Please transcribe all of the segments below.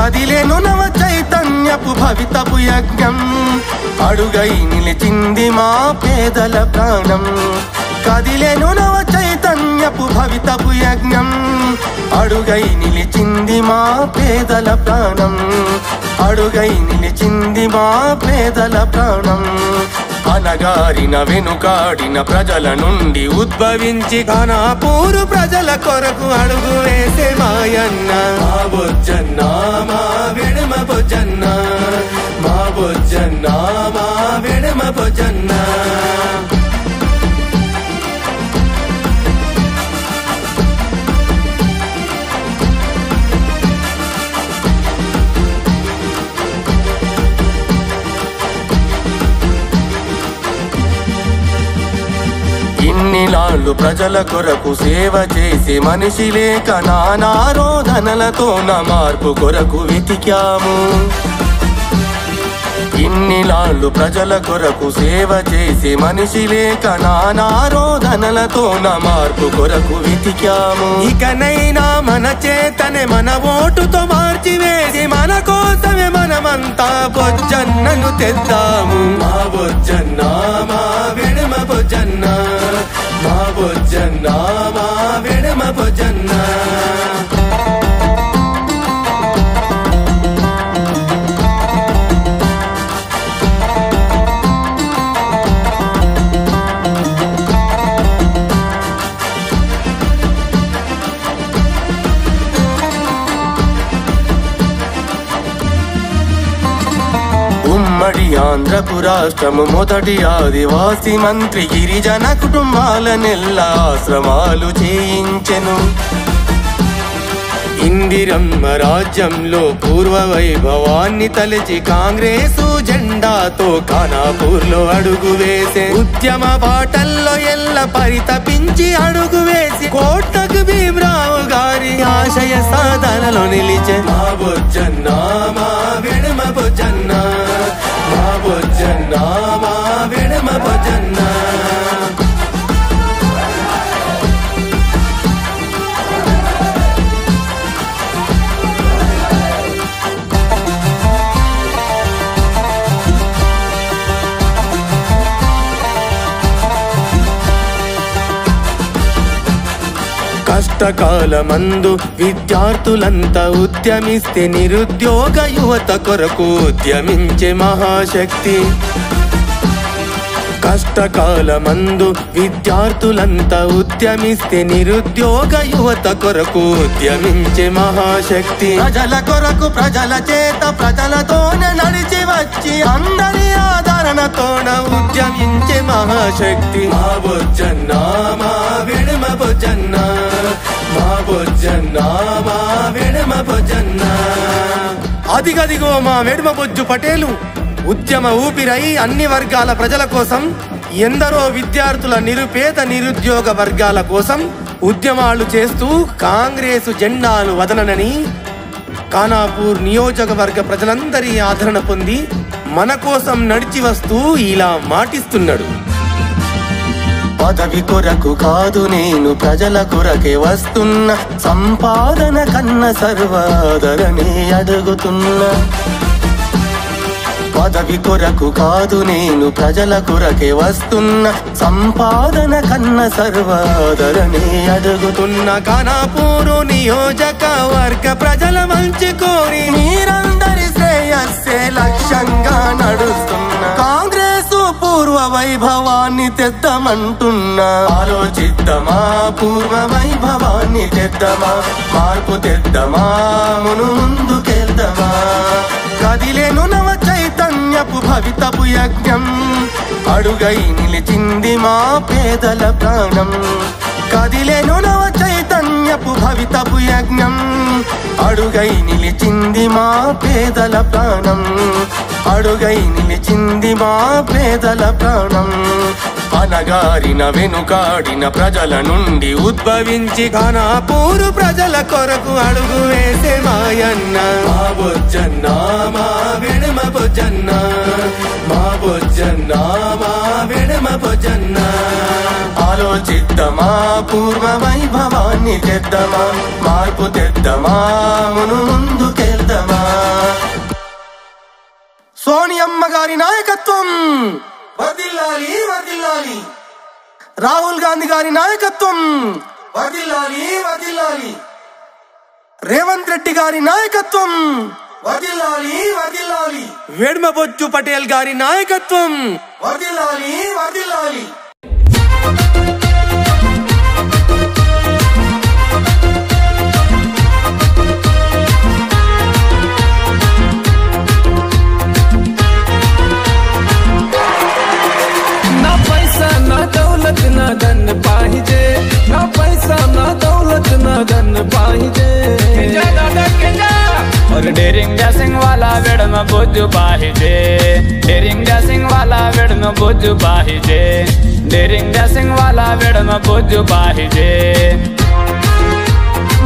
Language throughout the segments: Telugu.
కదిలేను నవ చైతన్యపు భవితపు యజ్ఞం అడుగై నిలిచింది మా పేదల ప్రాణం కదిలేను నవ చైతన్యపు భవితపు యజ్ఞం అడుగై నిలిచింది మా పేదల ప్రాణం అడుగై నిలిచింది మా పేదల ప్రాణం అనగారిన వెనుకాడిన ప్రజల నుండి ఉద్భవించి ఘనపూరు ప్రజల కొరకు అడుగు వేసే మాయన్న మా బొజ్జన్న మా వెడమ బొజ్జన్న మా బొజ్జన్న మా వెడమ బొజ్జన్న ఇన్నిలాళ్ళు ప్రజల కొరకు సేవ చేసి మనిషి లేక నానారోధనలతో నా మార్పు కొరకు వెతికాము ఇన్నిలాళ్ళు ప్రజల కొరకు సేవ చేసి మనిషి లేక నానారోధనలతో నా మార్పు కొరకు వెతికాము ఇకనైనా మన చేతనే మన ఓటుతో మార్చివేసి మన కోసమే మనమంతా బొజ్జన్నను తెద్దాము మా బొజ్జన్న మా వెడమ బొజ్జన్న మా బొజ్జన్న మా వెడమ బొజ్జన్న ఉమ్మడి ఆంధ్రపు రాష్ట్రము మొదటి ఆదివాసి మంత్రి గిరిజన కుటుంబాలనెల్లా ఆశ్రమాలు చేయించెను ఇందిరమ్మ రాజ్యంలో పూర్వ వైభవాన్ని తలచి కాంగ్రెసు జెండాతో ఖానాపూర్లో అడుగు వేసే ఉద్యమ బాటల్లో ఎల్ల పరితపించి అడుగు వేసి కోటకు భీమరావు గారి ఆశయ సాధనలో నిలిచే మా బొజ్జన్న మా వెడమ బొజ్జన్న మా బొజ్జన్న మా వెడమ బొజ్జన్న కష్టకాలమందు విద్యార్థులంతా ఉద్యమిస్తే నిరుద్యోగ యువత కొరకు ఉద్యమించే మహాశక్తి కష్టకాలమందు విద్యార్థులంతా ఉద్యమిస్తే నిరుద్యోగ యువత కొరకు ఉద్యమించే మహాశక్తి ప్రజల కొరకు ప్రజల చేత ప్రజలతోనే నడిచి వచ్చి అందరి ఆదరణతోన ఉద్యమించే మహాశక్తి మా బొజ్జన్న మా వెడమ బొజ్జన్న మా బొజ్జన్న మా వెడమ బొజ్జన్న అదిగదిగో మా వెడమ బొజ్జు పటేలు ఉద్యమ ఊపిరై అన్ని వర్గాల ప్రజల కోసం ఎందరో విద్యార్థుల నిరుపేద నిరుద్యోగ వర్గాల కోసం ఉద్యమాలు చేస్తూ కాంగ్రెసు జెండాను వదలనని ఖానాపూర్ నియోజకవర్గ ప్రజలందరి ఆదరణ పొంది మన కోసం నడిచి వస్తూ ఇలా మాటిస్తున్నాడు పదవి కొరకు కాదు నేను ప్రజల కొరకే వస్తున్నా సంపాదన కన్న సర్వాదరణే అడుగుతున్నా పదవి కొరకు కాదు నేను ప్రజల కొరకే వస్తున్నా సంపాదన కన్న సర్వాదరణే అడుగుతున్నా ఖానాపూరు నియోజకవర్గ ప్రజల మంచి కోరి మీరందరి శ్రేయస్సే లక్ష్యంగా నడుస్తున్నా కాంగ్రెసు పూర్వ వైభవాన్ని తెద్దామంటున్నా ఆలోచిద్దామా పూర్వ వైభవాన్ని తెద్దామా మార్పు తెద్దామా మును ముందుకెళ్దామా కదిలేను నవ చైతన్యపు భవితపు యజ్ఞం అడుగై నిలిచింది మా పేదల ప్రాణం కదిలేను నవ చైతన్యపు భవితపు యజ్ఞం అడుగై నిలిచింది మా పేదల ప్రాణం అడుగై నిలిచింది మా పేదల ప్రాణం అనగారిన వెనుకాడిన ప్రజల నుండి ఉద్భవించి ఘనపూరు ప్రజల కొరకు అడుగు వేసే మాయన్న మా బొజ్జన్న మా వెడమ బొజ్జన్న మా బొజ్జన్న మా వెడమ బొజ్జన్న ఆలోచిద్దామా పూర్వ వైభవాన్ని తెద్దామా మార్పు తెద్దామా మును ముందుకెళ్దామా సోనియమ్మ గారి నాయకత్వం వర్ధిల్లాలి వర్ధిల్లాలి. రాహుల్ గాంధీ గారి నాయకత్వం వర్ధిల్లాలి వర్ధిల్లాలి. రేవంత్ రెడ్డి గారి నాయకత్వం వర్ధిల్లాలి వర్ధిల్లాలి. వెడ్మబొచ్చు పటేల్ గారి నాయకత్వం వర్ధిల్లాలి వర్ధిల్లాలి. ना धन पाहिजे, ना पैसा ना दौलत ना धन पाहिजे. और डेरिंग ड्रेसिंग वाला वेड में बुद्धू पाहिजे. डेरिंग ड्रेसिंग वाला वेड में बुद्धू पाहिजे. डेरिंग ड्रेसिंग वाला वेड में बुद्धू पाहिजे.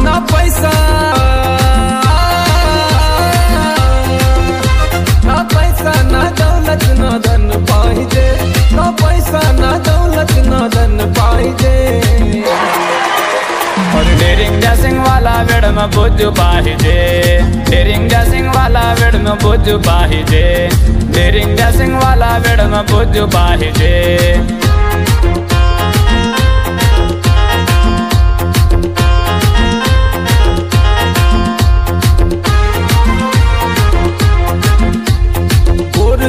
ना पैसा ना दौलत ना धन पाहिजे. ना पैसा ना दौलत ना धन पाहिजे. और डेरिंग ड्रेसिंग वाला वेड में बुद्धू पाहिजे. डेरिंग ड्रेसिंग वाला वेड में बुद्धू पाहिजे. डेरिंग ड्रेसिंग वाला वेड में बुद्धू पाहिजे.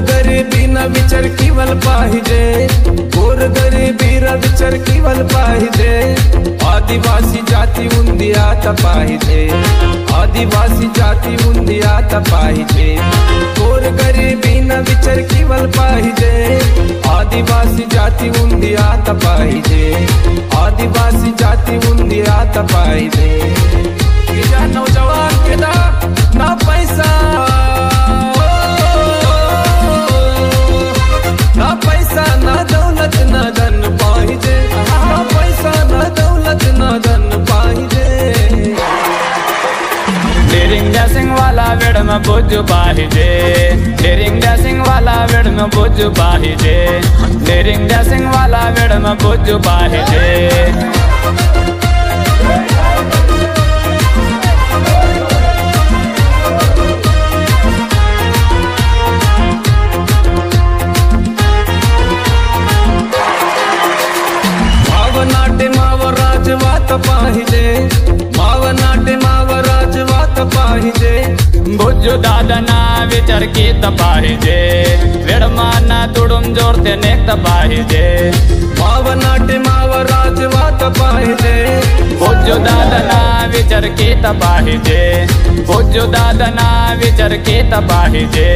गरिबी न विचार केवल पाहिजे. गोर गरिबी न विचार केवल पाहिजे. आदिवासी जाती उंदी आता पाहिजे. आदिवासी जाती उंदी आता पाहिजे. गोर गरिबी न विचार केवल पाहिजे. आदिवासी जाती उंदी आता पाहिजे. आदिवासी जाती उंदी आता पाहिजे. नौजवान के ना पैसा ना पैसा ना दौलत ना धन पाहिजे. ना पैसा ना दौलत ना धन पाहिजे. डेरिंग ड्रेसिंग वाला वेड में बुद्धू पाहिजे. डेरिंग ड्रेसिंग वाला वेड में बुद्धू पाहिजे. डेरिंग ड्रेसिंग वाला वेड में बुद्धू पाहिजे. पाहिजे मावनाटे मावराज वात पाहिजे. बुद्धू दादना विचार कीत पाहिजे. वेडमाना तुडुम जोरते नेक्त पाहिजे. मावनाटे मावराज वात पाहिजे. बुद्धू दादना विचार कीत पाहिजे. बुद्धू दादना विचार कीत पाहिजे.